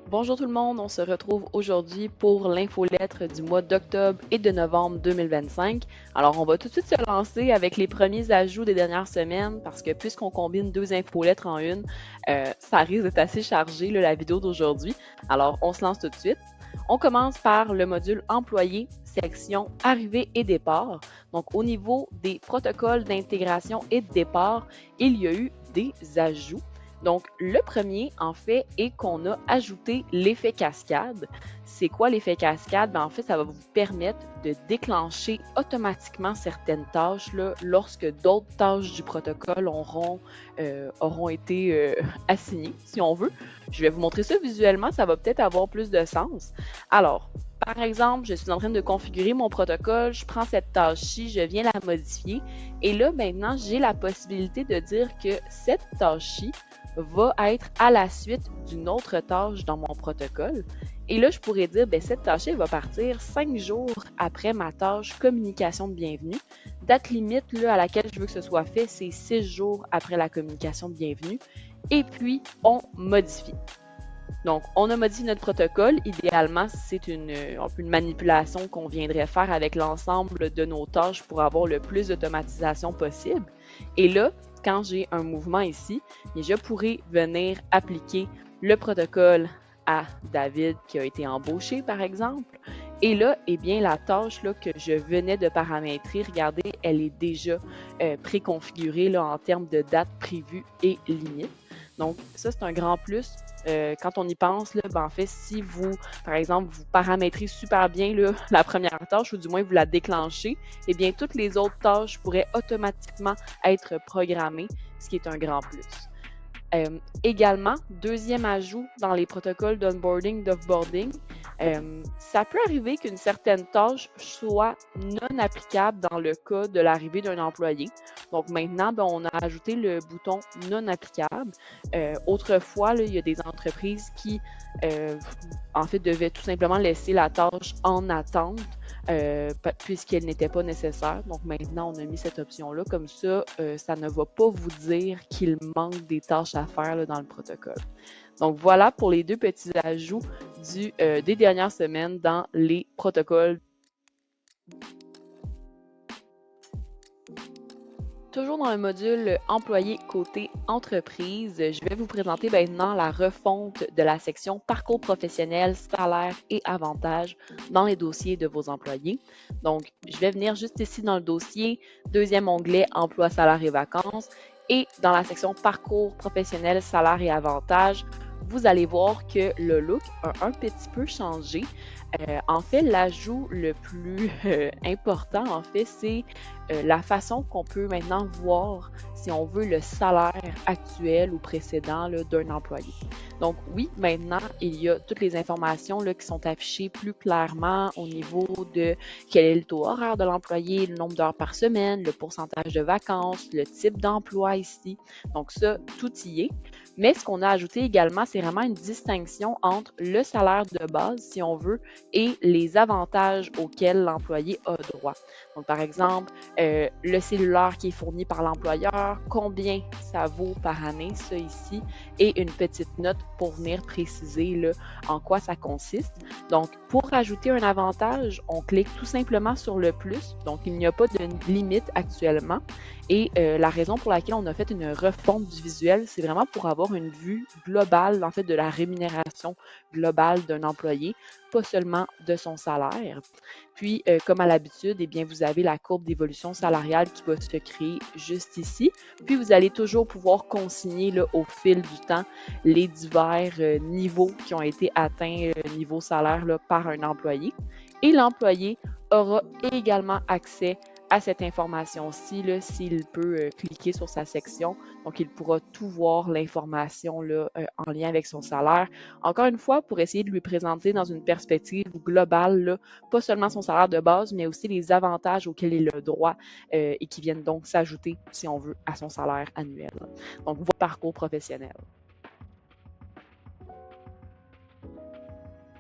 Bonjour tout le monde, on se retrouve aujourd'hui pour l'infolettre du mois d'octobre et de novembre 2025. Alors, on va tout de suite se lancer avec les premiers ajouts des dernières semaines parce que puisqu'on combine deux infolettres en une, ça risque d'être assez chargé, là, la vidéo d'aujourd'hui. Alors, on se lance tout de suite. On commence par le module employé, section arrivée et départ. Donc, au niveau des protocoles d'intégration et de départ, il y a eu des ajouts. Donc, le premier, en fait, est qu'on a ajouté l'effet cascade. C'est quoi l'effet cascade? Ben, en fait, ça va vous permettre de déclencher automatiquement certaines tâches là, lorsque d'autres tâches du protocole auront été assignées, si on veut. Je vais vous montrer ça visuellement, ça va peut-être avoir plus de sens. Alors, par exemple, je suis en train de configurer mon protocole, je prends cette tâche-ci, je viens la modifier, et là, maintenant, j'ai la possibilité de dire que cette tâche-ci va être à la suite d'une autre tâche dans mon protocole. Et là, je pourrais dire, ben, cette tâche va partir 5 jours après ma tâche communication de bienvenue. Date limite là, à laquelle je veux que ce soit fait, c'est 6 jours après la communication de bienvenue. Et puis, on modifie. Donc, on a modifié notre protocole. Idéalement, c'est un peu une manipulation qu'on viendrait faire avec l'ensemble de nos tâches pour avoir le plus d'automatisation possible. Et là, quand j'ai un mouvement ici, je pourrais venir appliquer le protocole à David qui a été embauché, par exemple. Et là, eh bien, la tâche là, que je venais de paramétrer, regardez, elle est déjà préconfigurée là, en termes de date prévue et limite. Donc, ça, c'est un grand plus. Quand on y pense, là, ben, en fait, si vous, par exemple, vous paramétrez super bien là, la première tâche, ou du moins vous la déclenchez, eh bien, toutes les autres tâches pourraient automatiquement être programmées, ce qui est un grand plus. Également, deuxième ajout dans les protocoles d'onboarding, d'offboarding, ça peut arriver qu'une certaine tâche soit non applicable dans le cas de l'arrivée d'un employé. Donc maintenant, ben, on a ajouté le bouton non applicable. Autrefois, là, il y a des entreprises qui, en fait, devaient tout simplement laisser la tâche en attente puisqu'elle n'était pas nécessaire. Donc maintenant, on a mis cette option-là. Comme ça ne va pas vous dire qu'il manque des tâches à faire là, dans le protocole. Donc voilà pour les deux petits ajouts des dernières semaines dans les protocoles. Toujours dans le module employé côté entreprise, je vais vous présenter maintenant la refonte de la section parcours professionnel, salaire et avantages dans les dossiers de vos employés. Donc, je vais venir juste ici dans le dossier, deuxième onglet emploi, salaire et vacances. Et dans la section parcours professionnel, salaire et avantages, vous allez voir que le look a un petit peu changé. En fait, l'ajout le plus important, en fait, c'est la façon qu'on peut maintenant voir, si on veut, le salaire actuel ou précédent d'un employé. Donc oui, maintenant, il y a toutes les informations là, qui sont affichées plus clairement au niveau de quel est le taux horaire de l'employé, le nombre d'heures par semaine, le pourcentage de vacances, le type d'emploi ici. Donc ça, tout y est. Mais ce qu'on a ajouté également, c'est vraiment une distinction entre le salaire de base, si on veut, et les avantages auxquels l'employé a droit. Donc, par exemple, le cellulaire qui est fourni par l'employeur, combien ça vaut par année, ça ici, et une petite note pour venir préciser là, en quoi ça consiste. Donc, pour ajouter un avantage, on clique tout simplement sur le plus. Donc, il n'y a pas de limite actuellement. Et la raison pour laquelle on a fait une refonte du visuel, c'est vraiment pour avoir une vue globale, en fait, de la rémunération globale d'un employé, pas seulement de son salaire. Puis, comme à l'habitude, eh bien, vous avez la courbe d'évolution salariale qui va se créer juste ici. Puis, vous allez toujours pouvoir consigner là, au fil du temps les divers niveaux qui ont été atteints niveau salaire là, par un employé. Et l'employé aura également accès à cette information-ci, s'il peut cliquer sur sa section. Donc, il pourra tout voir l'information en lien avec son salaire. Encore une fois, pour essayer de lui présenter dans une perspective globale, là, pas seulement son salaire de base, mais aussi les avantages auxquels il a droit et qui viennent donc s'ajouter, si on veut, à son salaire annuel. Donc, votre parcours professionnel.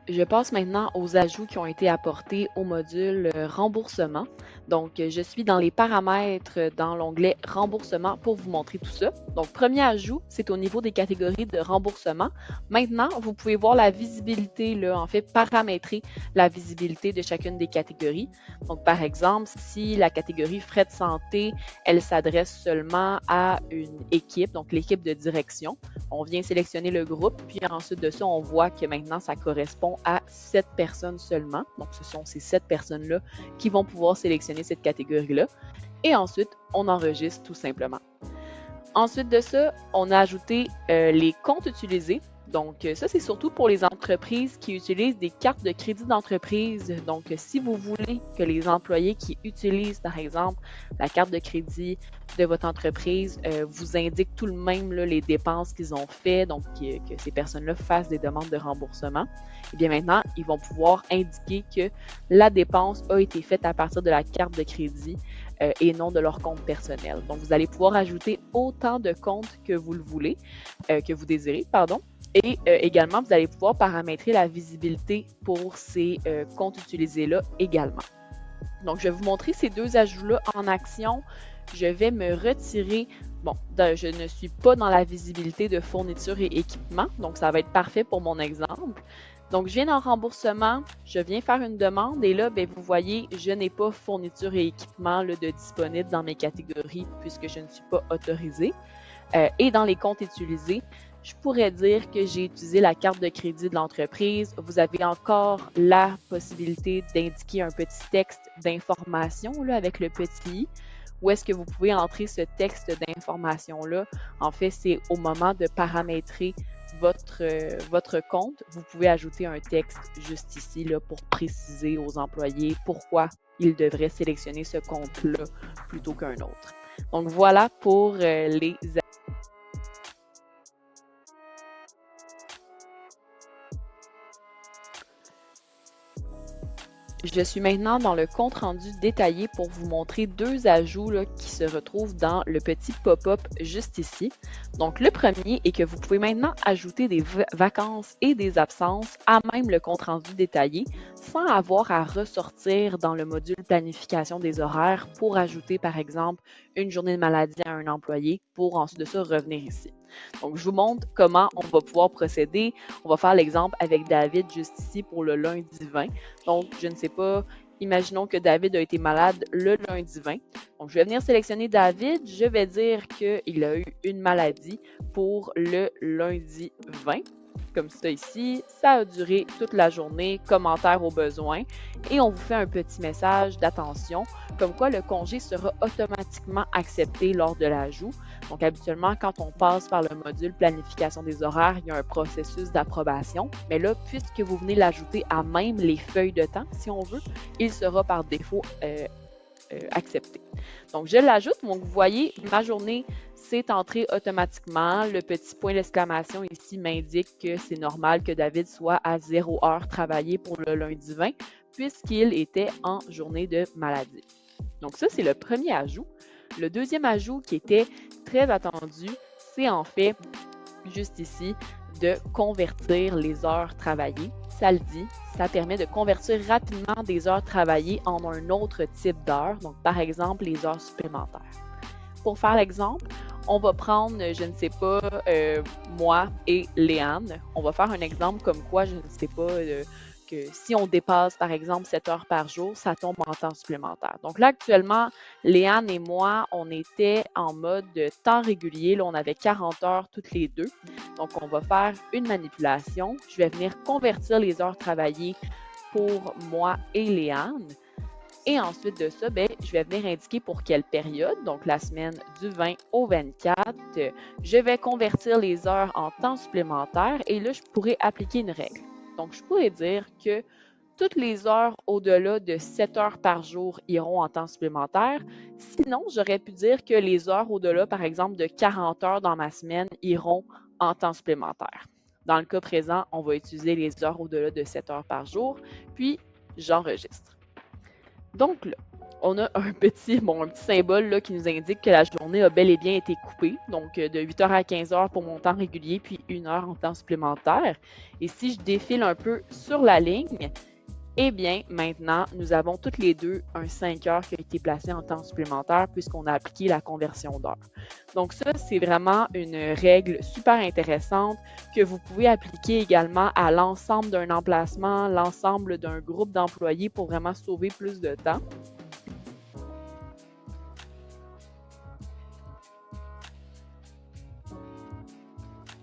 Je passe maintenant aux ajouts qui ont été apportés au module remboursement. Donc, je suis dans les paramètres dans l'onglet remboursement pour vous montrer tout ça. Donc, premier ajout, c'est au niveau des catégories de remboursement. Maintenant, vous pouvez voir la visibilité, là, en fait, paramétrer la visibilité de chacune des catégories. Donc, par exemple, si la catégorie frais de santé, elle s'adresse seulement à une équipe, donc l'équipe de direction, on vient sélectionner le groupe, puis ensuite de ça, on voit que maintenant, ça correspond à 7 personnes seulement. Donc, ce sont ces 7 personnes-là qui vont pouvoir sélectionner cette catégorie-là. Et ensuite, on enregistre tout simplement. Ensuite de ça, on a ajouté les comptes utilisés. Donc, ça, c'est surtout pour les entreprises qui utilisent des cartes de crédit d'entreprise. Donc, si vous voulez que les employés qui utilisent, par exemple, la carte de crédit de votre entreprise vous indiquent tout de même là, les dépenses qu'ils ont faites, donc que ces personnes-là fassent des demandes de remboursement, et bien maintenant, ils vont pouvoir indiquer que la dépense a été faite à partir de la carte de crédit et non de leur compte personnel. Donc, vous allez pouvoir ajouter autant de comptes que vous le voulez, que vous désirez, pardon. Et également, vous allez pouvoir paramétrer la visibilité pour ces comptes utilisés-là également. Donc, je vais vous montrer ces deux ajouts-là en action. Je vais me retirer. Bon, je ne suis pas dans la visibilité de fourniture et équipement, donc ça va être parfait pour mon exemple. Donc, je viens dans remboursement, je viens faire une demande et là, bien, vous voyez, je n'ai pas fourniture et équipement là, de disponible dans mes catégories puisque je ne suis pas autorisée. Et dans les comptes utilisés, je pourrais dire que j'ai utilisé la carte de crédit de l'entreprise. Vous avez encore la possibilité d'indiquer un petit texte d'information là, avec le petit i. Où est-ce que vous pouvez entrer ce texte d'information-là? En fait, c'est au moment de paramétrer votre compte, vous pouvez ajouter un texte juste ici là, pour préciser aux employés pourquoi ils devraient sélectionner ce compte-là plutôt qu'un autre. Donc voilà pour les Je suis maintenant dans le compte-rendu détaillé pour vous montrer deux ajouts là, qui se retrouvent dans le petit pop-up juste ici. Donc, le premier est que vous pouvez maintenant ajouter des vacances et des absences à même le compte-rendu détaillé sans avoir à ressortir dans le module planification des horaires pour ajouter, par exemple, une journée de maladie à un employé pour ensuite de ça revenir ici. Donc, je vous montre comment on va pouvoir procéder. On va faire l'exemple avec David juste ici pour le lundi 20. Donc, je ne sais pas, imaginons que David a été malade le lundi 20. Donc, je vais venir sélectionner David. Je vais dire qu'il a eu une maladie pour le lundi 20. Comme ça ici, ça a duré toute la journée, commentaire au besoin. Et on vous fait un petit message d'attention, comme quoi le congé sera automatiquement accepté lors de l'ajout. Donc, habituellement, quand on passe par le module planification des horaires, il y a un processus d'approbation. Mais là, puisque vous venez l'ajouter à même les feuilles de temps, si on veut, il sera par défaut accepté. Donc, je l'ajoute. Donc, vous voyez, ma journée s'est entrée automatiquement. Le petit point d'exclamation ici m'indique que c'est normal que David soit à 0 heure travaillée pour le lundi 20 puisqu'il était en journée de maladie. Donc, ça, c'est le premier ajout. Le deuxième ajout qui était très attendu, c'est en fait, juste ici, de convertir les heures travaillées. Ça le dit, ça permet de convertir rapidement des heures travaillées en un autre type d'heures, donc par exemple les heures supplémentaires. Pour faire l'exemple, on va prendre, je ne sais pas, moi et Léane. On va faire un exemple comme quoi, je ne sais pas, que si on dépasse, par exemple, 7 heures par jour, ça tombe en temps supplémentaire. Donc là, actuellement, Léane et moi, on était en mode de temps régulier. Là, on avait 40 heures toutes les deux. Donc, on va faire une manipulation. Je vais venir convertir les heures travaillées pour moi et Léane. Et ensuite de ça, ben, je vais venir indiquer pour quelle période, donc la semaine du 20 au 24. Je vais convertir les heures en temps supplémentaire et là, je pourrais appliquer une règle. Donc, je pourrais dire que toutes les heures au-delà de 7 heures par jour iront en temps supplémentaire. Sinon, j'aurais pu dire que les heures au-delà, par exemple, de 40 heures dans ma semaine iront en temps supplémentaire. Dans le cas présent, on va utiliser les heures au-delà de 7 heures par jour, puis j'enregistre. Donc là, on a un petit symbole là, qui nous indique que la journée a bel et bien été coupée, donc de 8h à 15h pour mon temps régulier, puis 1 heure en temps supplémentaire. Et si je défile un peu sur la ligne, Eh bien, maintenant, nous avons toutes les deux un 5 heures qui a été placé en temps supplémentaire puisqu'on a appliqué la conversion d'heures. Donc ça, c'est vraiment une règle super intéressante que vous pouvez appliquer également à l'ensemble d'un emplacement, l'ensemble d'un groupe d'employés pour vraiment sauver plus de temps.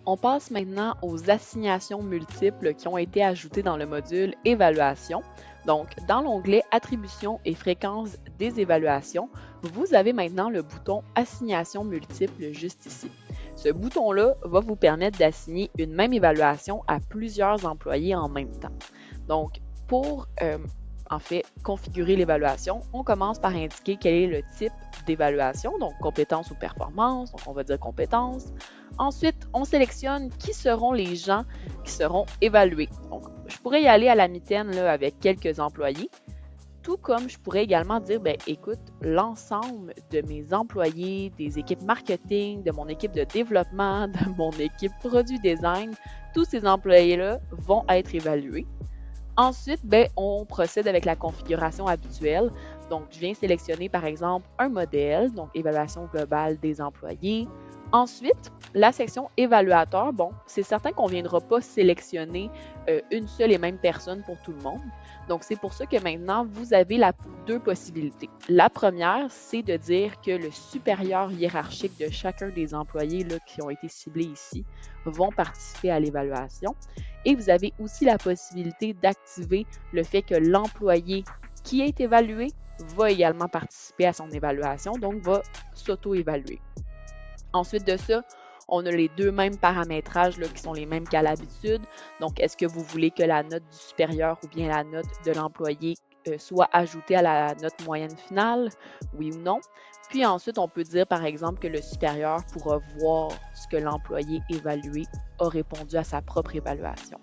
On passe maintenant aux assignations multiples qui ont été ajoutées dans le module Évaluation. Donc, dans l'onglet Attribution et fréquence des évaluations, vous avez maintenant le bouton Assignation multiple juste ici. Ce bouton-là va vous permettre d'assigner une même évaluation à plusieurs employés en même temps. Donc, pour en fait configurer l'évaluation, on commence par indiquer quel est le type d'évaluation, donc compétence ou performance, donc on va dire compétence. Ensuite, on sélectionne qui seront les gens qui seront évalués. Donc, je pourrais y aller à la mitaine là, avec quelques employés, tout comme je pourrais également dire, ben, écoute, l'ensemble de mes employés, des équipes marketing, de mon équipe de développement, de mon équipe produit design, tous ces employés-là vont être évalués. Ensuite, ben, on procède avec la configuration habituelle. Donc, je viens sélectionner par exemple un modèle, donc évaluation globale des employés. Ensuite, la section évaluateur, bon, c'est certain qu'on ne viendra pas sélectionner une seule et même personne pour tout le monde. Donc, c'est pour ça que maintenant, vous avez deux possibilités. La première, c'est de dire que le supérieur hiérarchique de chacun des employés là, qui ont été ciblés ici vont participer à l'évaluation. Et vous avez aussi la possibilité d'activer le fait que l'employé qui est évalué va également participer à son évaluation, donc va s'auto-évaluer. Ensuite de ça, on a les deux mêmes paramétrages là, qui sont les mêmes qu'à l'habitude. Donc, est-ce que vous voulez que la note du supérieur ou bien la note de l'employé soit ajoutée à la note moyenne finale? Oui ou non? Puis ensuite, on peut dire par exemple que le supérieur pourra voir ce que l'employé évalué a répondu à sa propre évaluation.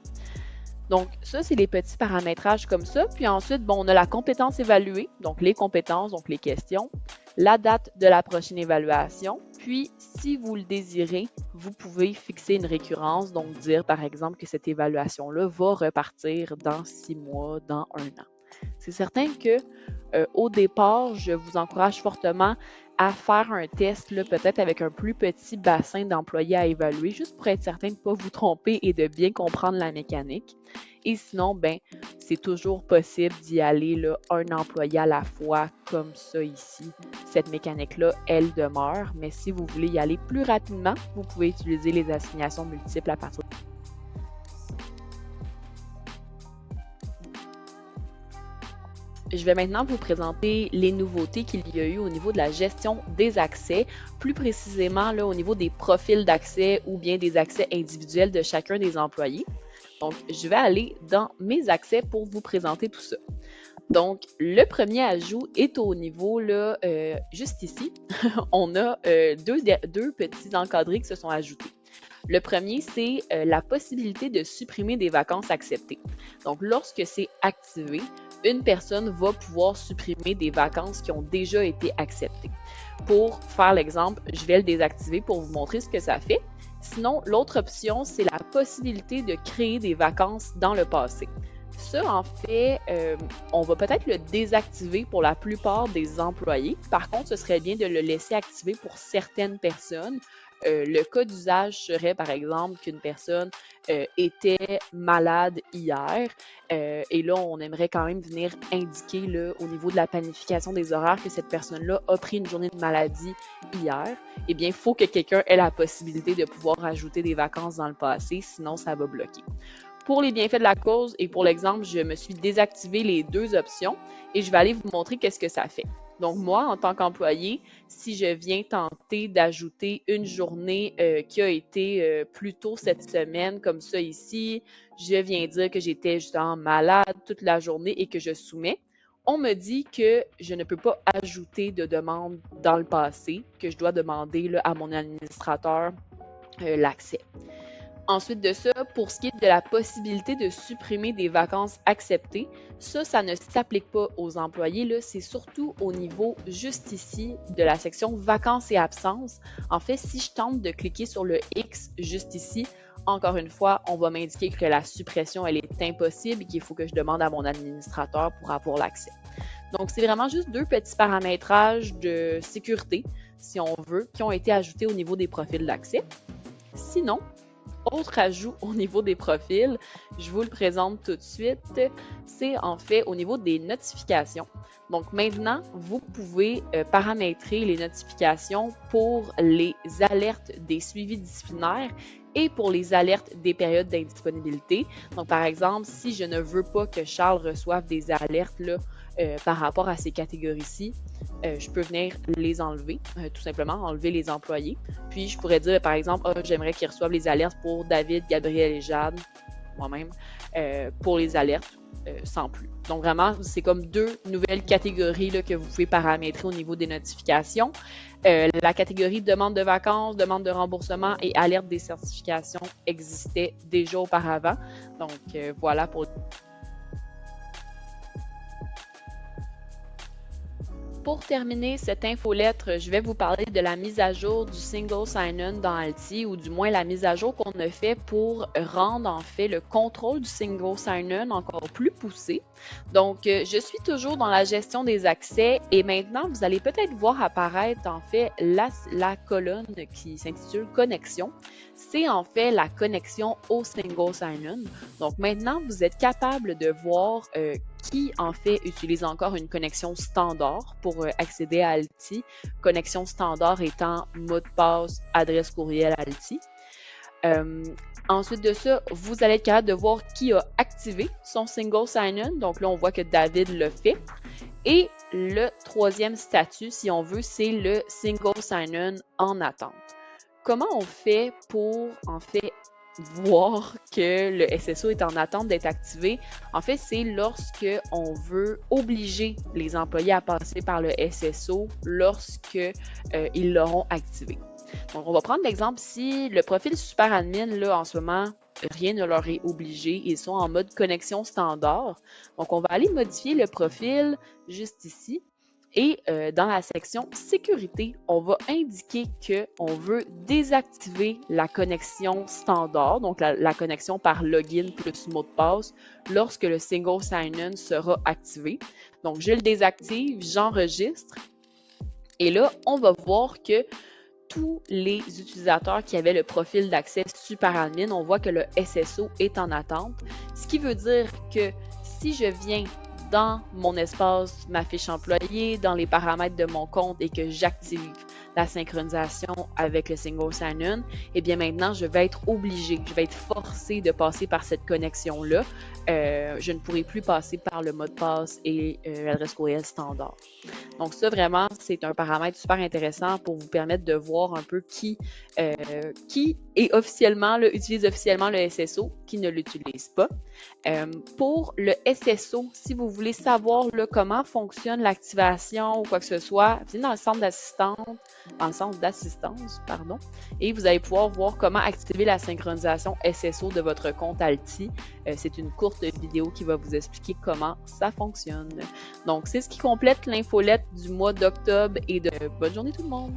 Donc, ça, c'est les petits paramétrages comme ça. Puis ensuite, bon, on a la compétence évaluée, donc les compétences, donc les questions, la date de la prochaine évaluation. Puis, si vous le désirez, vous pouvez fixer une récurrence, donc dire par exemple que cette évaluation-là va repartir dans 6 mois, dans 1 an. C'est certain que au départ, je vous encourage fortement à faire un test, peut-être avec un plus petit bassin d'employés à évaluer, juste pour être certain de ne pas vous tromper et de bien comprendre la mécanique. Et sinon, ben, c'est toujours possible d'y aller là, un employé à la fois, comme ça ici. Cette mécanique-là, elle demeure, mais si vous voulez y aller plus rapidement, vous pouvez utiliser les assignations multiples à partir de... Je vais maintenant vous présenter les nouveautés qu'il y a eu au niveau de la gestion des accès, plus précisément là, au niveau des profils d'accès ou bien des accès individuels de chacun des employés. Donc, je vais aller dans mes accès pour vous présenter tout ça. Donc, le premier ajout est au niveau, là, juste ici, on a deux petits encadrés qui se sont ajoutés. Le premier, c'est la possibilité de supprimer des vacances acceptées. Donc, lorsque c'est activé, une personne va pouvoir supprimer des vacances qui ont déjà été acceptées. Pour faire l'exemple, je vais le désactiver pour vous montrer ce que ça fait. Sinon, l'autre option, c'est la possibilité de créer des vacances dans le passé. Ça, en fait, on va peut-être le désactiver pour la plupart des employés. Par contre, ce serait bien de le laisser activer pour certaines personnes. Le cas d'usage serait, par exemple, qu'une personne était malade hier et là, on aimerait quand même venir indiquer là, au niveau de la planification des horaires que cette personne-là a pris une journée de maladie hier. Eh bien, il faut que quelqu'un ait la possibilité de pouvoir ajouter des vacances dans le passé, sinon ça va bloquer. Pour les bienfaits de la cause et pour l'exemple, je me suis désactivé les deux options et je vais aller vous montrer qu'est-ce que ça fait. Donc moi, en tant qu'employé, si je viens tenter d'ajouter une journée qui a été plus tôt cette semaine, comme ça ici, je viens dire que j'étais justement malade toute la journée et que je soumets, on me dit que je ne peux pas ajouter de demande dans le passé, que je dois demander là, à mon administrateur l'accès. Ensuite de ça, pour ce qui est de la possibilité de supprimer des vacances acceptées, ça ne s'applique pas aux employés, là, c'est surtout au niveau juste ici de la section vacances et absences. En fait, si je tente de cliquer sur le X juste ici, Encore une fois, on va m'indiquer que la suppression, elle est impossible et qu'il faut que je demande à mon administrateur pour avoir l'accès. Donc, c'est vraiment juste deux petits paramétrages de sécurité, si on veut, qui ont été ajoutés au niveau des profils d'accès. Sinon, autre ajout au niveau des profils, je vous le présente tout de suite, c'est en fait au niveau des notifications. Donc maintenant, vous pouvez paramétrer les notifications pour les alertes des suivis disciplinaires et pour les alertes des périodes d'indisponibilité. Donc par exemple, si je ne veux pas que Charles reçoive des alertes là, par rapport à ces catégories-ci, je peux venir les enlever, tout simplement, enlever les employés. Puis je pourrais dire, par exemple, j'aimerais qu'ils reçoivent les alertes pour David, Gabriel et Jade, moi-même, pour les alertes, sans plus. Donc vraiment, c'est comme deux nouvelles catégories là, que vous pouvez paramétrer au niveau des notifications. La catégorie demande de vacances, demande de remboursement et alerte des certifications existait déjà auparavant. Donc voilà pour... Pour terminer cette infolettre, je vais vous parler de la mise à jour du Single Sign-On dans Alti, ou du moins la mise à jour qu'on a fait pour rendre en fait le contrôle du Single Sign-On encore plus poussé. Donc, je suis toujours dans la gestion des accès et maintenant, vous allez peut-être voir apparaître en fait la colonne qui s'intitule Connexion. C'est en fait la connexion au Single Sign-On. Donc maintenant, vous êtes capable de voir qui en fait utilise encore une connexion standard pour accéder à Alti. Connexion standard étant mot de passe, adresse courriel Alti. Ensuite de ça, vous allez être capable de voir qui a activé son Single Sign-On. Donc là, on voit que David le fait. Et le troisième statut, si on veut, c'est le Single Sign-On en attente. Comment on fait pour, en fait, voir que le SSO est en attente d'être activé? En fait, c'est lorsque on veut obliger les employés à passer par le SSO lorsque ils l'auront activé. Donc, on va prendre l'exemple si le profil super admin, là, en ce moment, rien ne leur est obligé. Ils sont en mode connexion standard. Donc, on va aller modifier le profil juste ici. Et dans la section sécurité, on va indiquer qu'on veut désactiver la connexion standard, donc la connexion par login plus mot de passe, lorsque le Single Sign-On sera activé. Donc, je le désactive, j'enregistre. Et là, on va voir que tous les utilisateurs qui avaient le profil d'accès super admin, on voit que le SSO est en attente. Ce qui veut dire que si je viens dans mon espace, ma fiche employée, dans les paramètres de mon compte et que j'active la synchronisation avec le Single Sign-On, et bien maintenant, je vais être obligée, je vais être forcée de passer par cette connexion-là. Je ne pourrai plus passer par le mot de passe et l'adresse courriel standard. Donc ça, vraiment, c'est un paramètre super intéressant pour vous permettre de voir un peu qui est officiellement, là, utilise officiellement le SSO, qui ne l'utilise pas. Pour le SSO, si vous voulez savoir là, comment fonctionne l'activation ou quoi que ce soit, venez dans le centre d'assistance, et vous allez pouvoir voir comment activer la synchronisation SSO de votre compte Alti. C'est une courte vidéo qui va vous expliquer comment ça fonctionne. Donc, c'est ce qui complète l'infolette du mois d'octobre et de bonne journée tout le monde!